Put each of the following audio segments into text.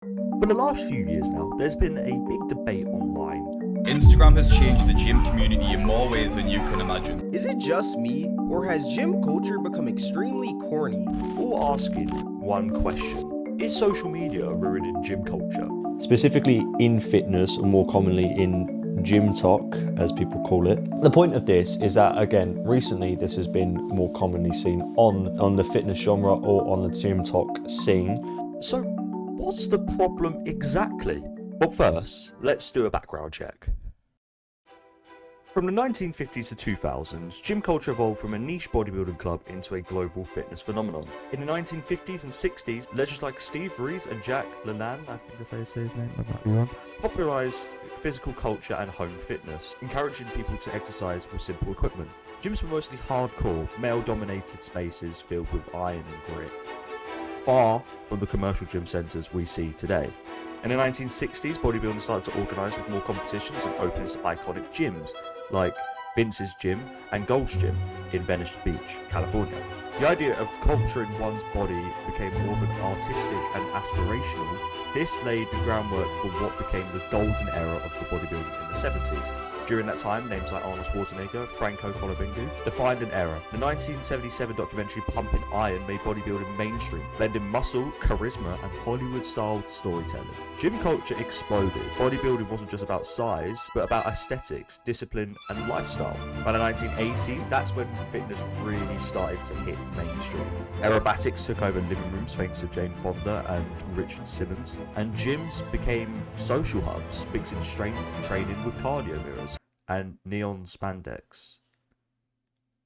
For the last few years now, there's been a big debate online. Instagram has changed the gym community in more ways than you can imagine. Is it just me, or has gym culture become extremely corny? All asking one question: is social media ruining gym culture? Specifically in fitness, or more commonly in GymTok, as people call it. The point of this is that, again, recently this has been more commonly seen on the fitness genre or on the GymTok scene. So, what's the problem exactly? But first, let's do a background check. From the 1950s to 2000s, gym culture evolved from a niche bodybuilding club into a global fitness phenomenon. In the 1950s and 60s, legends like Steve Rees and Jack LaLanne, I think that's how you say his name, I might be wrong, popularized physical culture and home fitness, encouraging people to exercise with simple equipment. Gyms were mostly hardcore, male-dominated spaces filled with iron and grit, far from the commercial gym centers we see today. In the 1960s, bodybuilding started to organise with more competitions and open its iconic gyms, like Vince's Gym and Gold's Gym in Venice Beach, California. The idea of culturing one's body became more of an artistic and aspirational. This laid the groundwork for what became the golden era of the bodybuilding in the 70s. During that time, names like Arnold Schwarzenegger, Franco Colabingu defined an era. The 1977 documentary Pumping Iron made bodybuilding mainstream, blending muscle, charisma, and Hollywood-style storytelling. Gym culture exploded. Bodybuilding wasn't just about size, but about aesthetics, discipline, and lifestyle. By the 1980s, that's when fitness really started to hit mainstream. Aerobatics took over living rooms thanks to Jane Fonda and Richard Simmons, and gyms became social hubs, mixing strength training with cardio mirrors and neon spandex.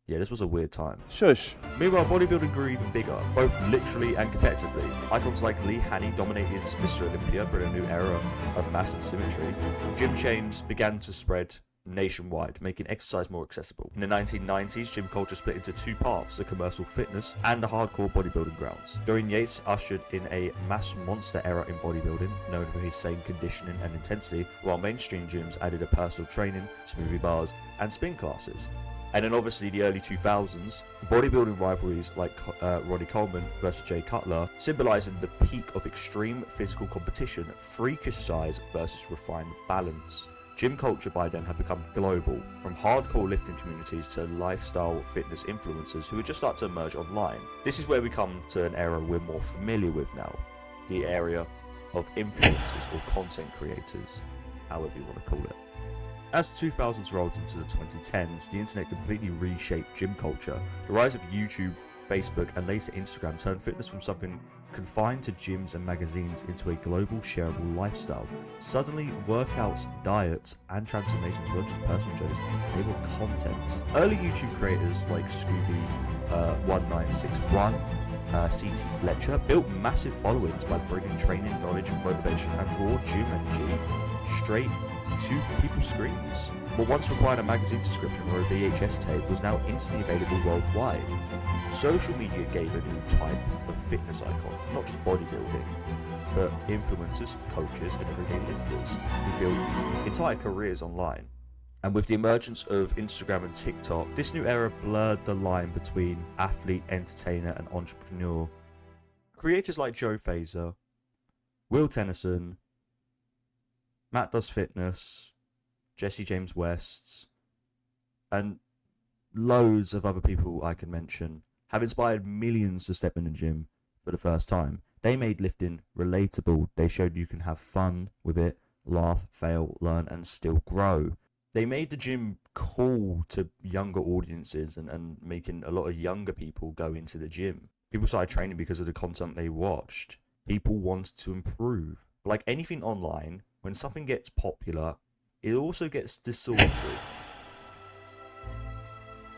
Yeah, this was a weird time. Shush. Meanwhile, bodybuilding grew even bigger, both literally and competitively. Icons like Lee Haney dominated Mr. Olympia, bringing a new era of mass and symmetry. Gym chains began to spread nationwide, making exercise more accessible. In the 1990s, gym culture split into two paths, the commercial fitness and the hardcore bodybuilding grounds. Dorian Yates ushered in a mass monster era in bodybuilding, known for his same conditioning and intensity, while mainstream gyms added a personal training, smoothie bars, and spin classes. And then obviously the early 2000s, bodybuilding rivalries like Ronnie Coleman versus Jay Cutler, symbolizing the peak of extreme physical competition, freakish size versus refined balance. Gym culture by then had become global, from hardcore lifting communities to lifestyle fitness influencers who had just started to emerge online. This is where we come to an era we're more familiar with now, the area of influencers or content creators, however you want to call it. As the 2000s rolled into the 2010s, the internet completely reshaped gym culture. The rise of YouTube, Facebook, and later Instagram turned fitness from something confined to gyms and magazines into a global shareable lifestyle. Suddenly, workouts, diets, and transformations weren't just personal journeys, they were contents. Early YouTube creators like Scooby1961, CT Fletcher built massive followings by bringing training, knowledge, motivation, and raw gym energy straight to people's screens. What once required a magazine subscription or a VHS tape was now instantly available worldwide. Social media gave a new type of fitness icon, not just bodybuilding, but influencers, coaches, and everyday lifters who built entire careers online. And with the emergence of Instagram and TikTok, this new era blurred the line between athlete, entertainer, and entrepreneur. Creators like Joe Fazer, Will Tennyson, Matt Does Fitness, Jesse James West, and loads of other people I can mention have inspired millions to step in the gym for the first time. They made lifting relatable. They showed you can have fun with it, laugh, fail, learn, and still grow. They made the gym cool to younger audiences and making a lot of younger people go into the gym. People started training because of the content they watched. People wanted to improve. Like anything online, when something gets popular, it also gets distorted.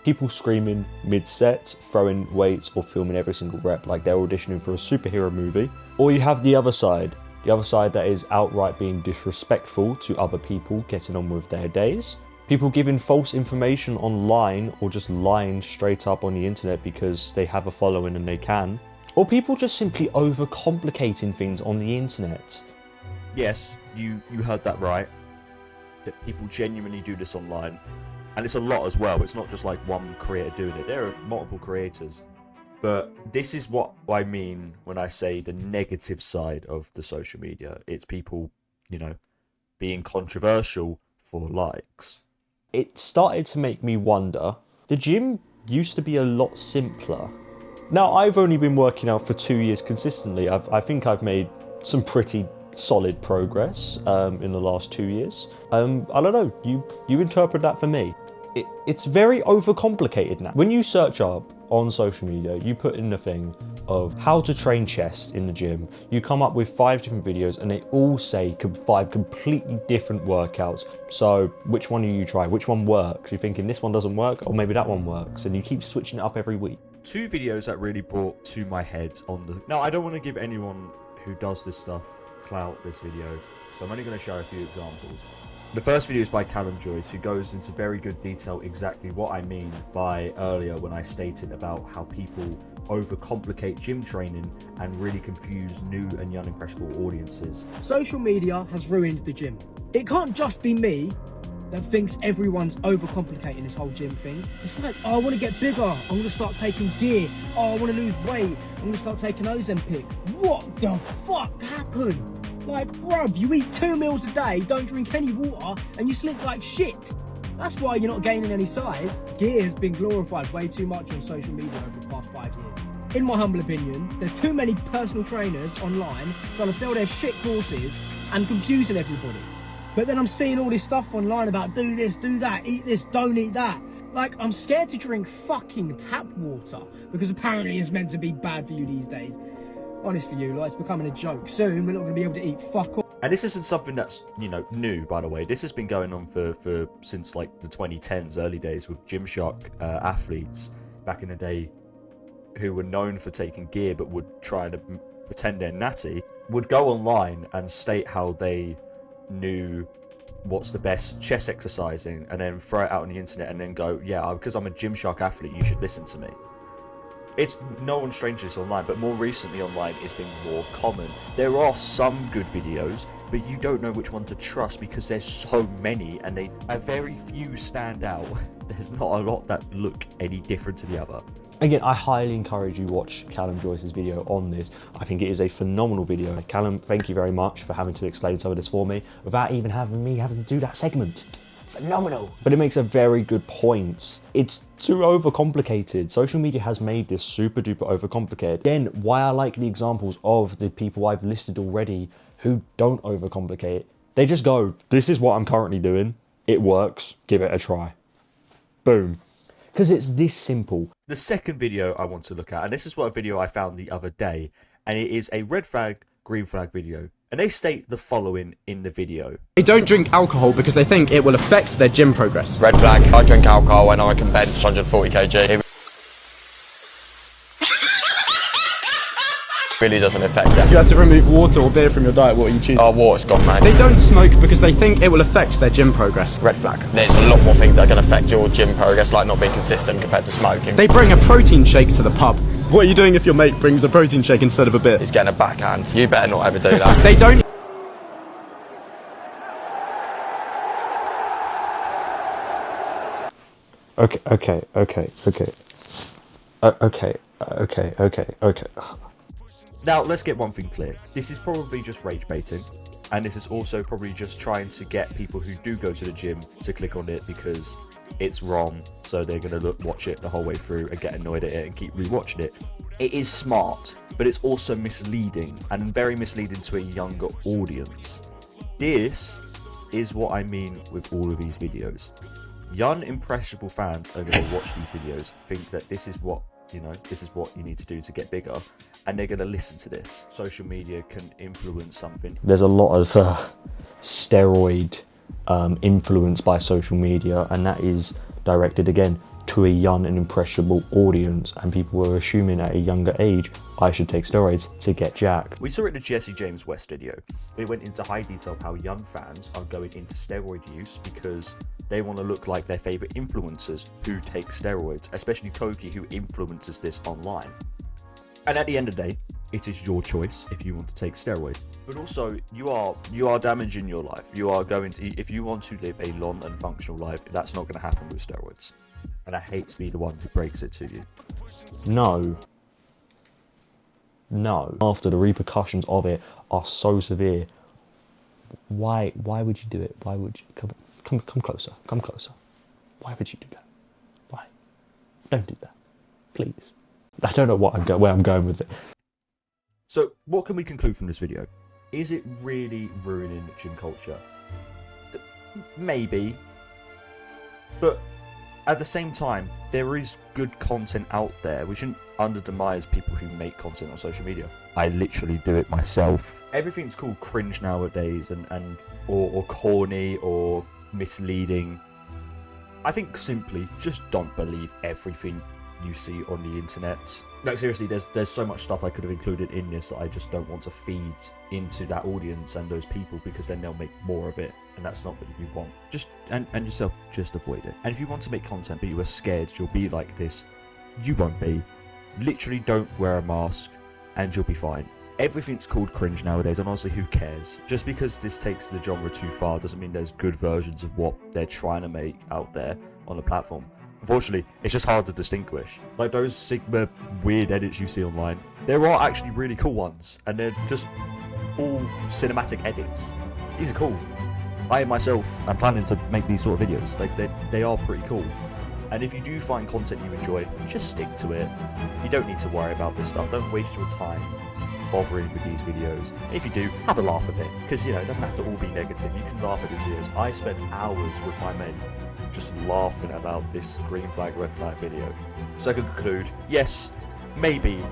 People screaming mid-set, throwing weights or filming every single rep like they're auditioning for a superhero movie. Or you have the other side that is outright being disrespectful to other people getting on with their days. People giving false information online or just lying straight up on the internet because they have a following and they can. Or people just simply overcomplicating things on the internet. Yes, you heard that right. That people genuinely do this online. And it's a lot as well. It's not just like one creator doing it. There are multiple creators. But this is what I mean when I say the negative side of the social media. It's people, you know, being controversial for likes. It started to make me wonder, the gym used to be a lot simpler. Now, I've only been working out for 2 years consistently. I think I've made some pretty solid progress in the last 2 years. I don't know, you interpret that for me. It's very overcomplicated now. When you search up on social media, you put in the thing of how to train chest in the gym, you come up with 5 different videos and they all say 5 completely different workouts. So which one do you try? Which one works? You're thinking this one doesn't work, or maybe that one works, and you keep switching it up every week. 2 videos that really brought to my head on the... Now, I don't want to give anyone who does this stuff clout this video, so I'm only going to show a few examples. The first video is by Callum Joyce, who goes into very good detail exactly what I mean by earlier when I stated about how people overcomplicate gym training and really confuse new and young impressionable audiences. Social media has ruined the gym. It can't just be me that thinks everyone's overcomplicating this whole gym thing. It's like, oh, I want to get bigger, I'm going to start taking gear, oh, I want to lose weight, I'm going to start taking Ozempic. What the fuck happened? Like, bruv, you eat 2 meals a day, don't drink any water, and you sleep like shit. That's why you're not gaining any size. Gear has been glorified way too much on social media over the past 5 years. In my humble opinion, there's too many personal trainers online trying to sell their shit courses and confusing everybody. But then I'm seeing all this stuff online about do this, do that, eat this, don't eat that. Like, I'm scared to drink fucking tap water because apparently it's meant to be bad for you these days. Honestly, you lot, it's becoming a joke. Soon, we're not going to be able to eat fuck all. And this isn't something that's, you know, new, by the way. This has been going on for since, like, the 2010s, early days, with Gymshark athletes back in the day who were known for taking gear but would try to pretend they're natty, would go online and state how they knew what's the best chest exercising and then throw it out on the internet and then go, yeah, because I'm a Gymshark athlete, you should listen to me. It's no one strange to this online, but more recently online it's been more common. There are some good videos, but you don't know which one to trust because there's so many and a very few stand out. There's not a lot that look any different to the other. Again, I highly encourage you watch Callum Joyce's video on this. I think it is a phenomenal video. Callum, thank you very much for having to explain some of this for me without even having to do that segment. Phenomenal. But it makes a very good point. It's too overcomplicated. Social media has made this super duper overcomplicated. Again, why I like the examples of the people I've listed already who don't overcomplicate. They just go, this is what I'm currently doing. It works. Give it a try. Boom. Because it's this simple. The second video I want to look at, and this is what a video I found the other day, and it is a red flag, green flag video. And they state the following in the video. They don't drink alcohol because they think it will affect their gym progress. Red flag, I drink alcohol and I can bench 140 kg. It really doesn't affect them. If you had to remove water or beer from your diet, what would you choose? Oh, water's gone, mate. They don't smoke because they think it will affect their gym progress. Red flag. There's a lot more things that are going to affect your gym progress, like not being consistent compared to smoking. They bring a protein shake to the pub. What are you doing if your mate brings a protein shake instead of a beer? He's getting a backhand. You better not ever do that. They don't... Okay. Now, let's get one thing clear. This is probably just rage baiting, and this is also probably just trying to get people who do go to the gym to click on it because it's wrong, so they're going to watch it the whole way through and get annoyed at it and keep rewatching it. It is smart, but it's also misleading, and very misleading to a younger audience. This is what I mean with all of these videos. Young, impressionable fans are going to watch these videos, think that this is what you need to do to get bigger, and they're going to listen to this. Social media can influence something. There's a lot of steroid influence by social media, and that is directed again to a young and impressionable audience, and people were assuming at a younger age I should take steroids to get jacked. We saw it in the Jesse James West video. They went into high detail of how young fans are going into steroid use because they want to look like their favourite influencers who take steroids, especially Koki, who influences this online. And at the end of the day, it is your choice if you want to take steroids. But also, you are damaging your life. You are going to, if you want to live a long and functional life, that's not going to happen with steroids. And I hate to be the one who breaks it to you. No, No. After the repercussions of it are so severe, why would you do it? Why would you come closer? Come closer. Why would you do that? Why? Don't do that, please. I don't know where I'm going with it. So, what can we conclude from this video? Is it really ruining gym culture? Maybe. But at the same time, there is good content out there. We shouldn't underdemise people who make content on social media. I literally do it myself. Everything's called cringe nowadays or corny or misleading. I think simply just don't believe everything you see on the internet. Like seriously, there's so much stuff I could have included in this that I just don't want to feed into that audience and those people, because then they'll make more of it, and that's not what you want. Just and yourself, just avoid it. And if you want to make content but you are scared you'll be like this, you won't be. Literally don't wear a mask and you'll be fine. Everything's called cringe nowadays, and honestly, who cares? Just because this takes the genre too far doesn't mean there's good versions of what they're trying to make out there on the platform. Unfortunately, it's just hard to distinguish. Like those Sigma weird edits you see online, there are actually really cool ones, and they're just all cinematic edits. These are cool. I myself am planning to make these sort of videos. Like they are pretty cool. And if you do find content you enjoy, just stick to it. You don't need to worry about this stuff. Don't waste your time bothering with these videos. If you do, have a laugh of it, because you know it doesn't have to all be negative. You can laugh at these videos. I spent hours with my mate just laughing about this green flag, red flag video. So I can conclude, yes, maybe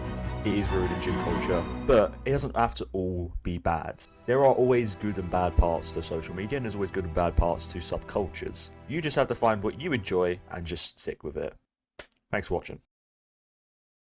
it is ruining gym culture, but it doesn't have to all be bad. There are always good and bad parts to social media, and there's always good and bad parts to subcultures. You just have to find what you enjoy and just stick with it. Thanks for watching.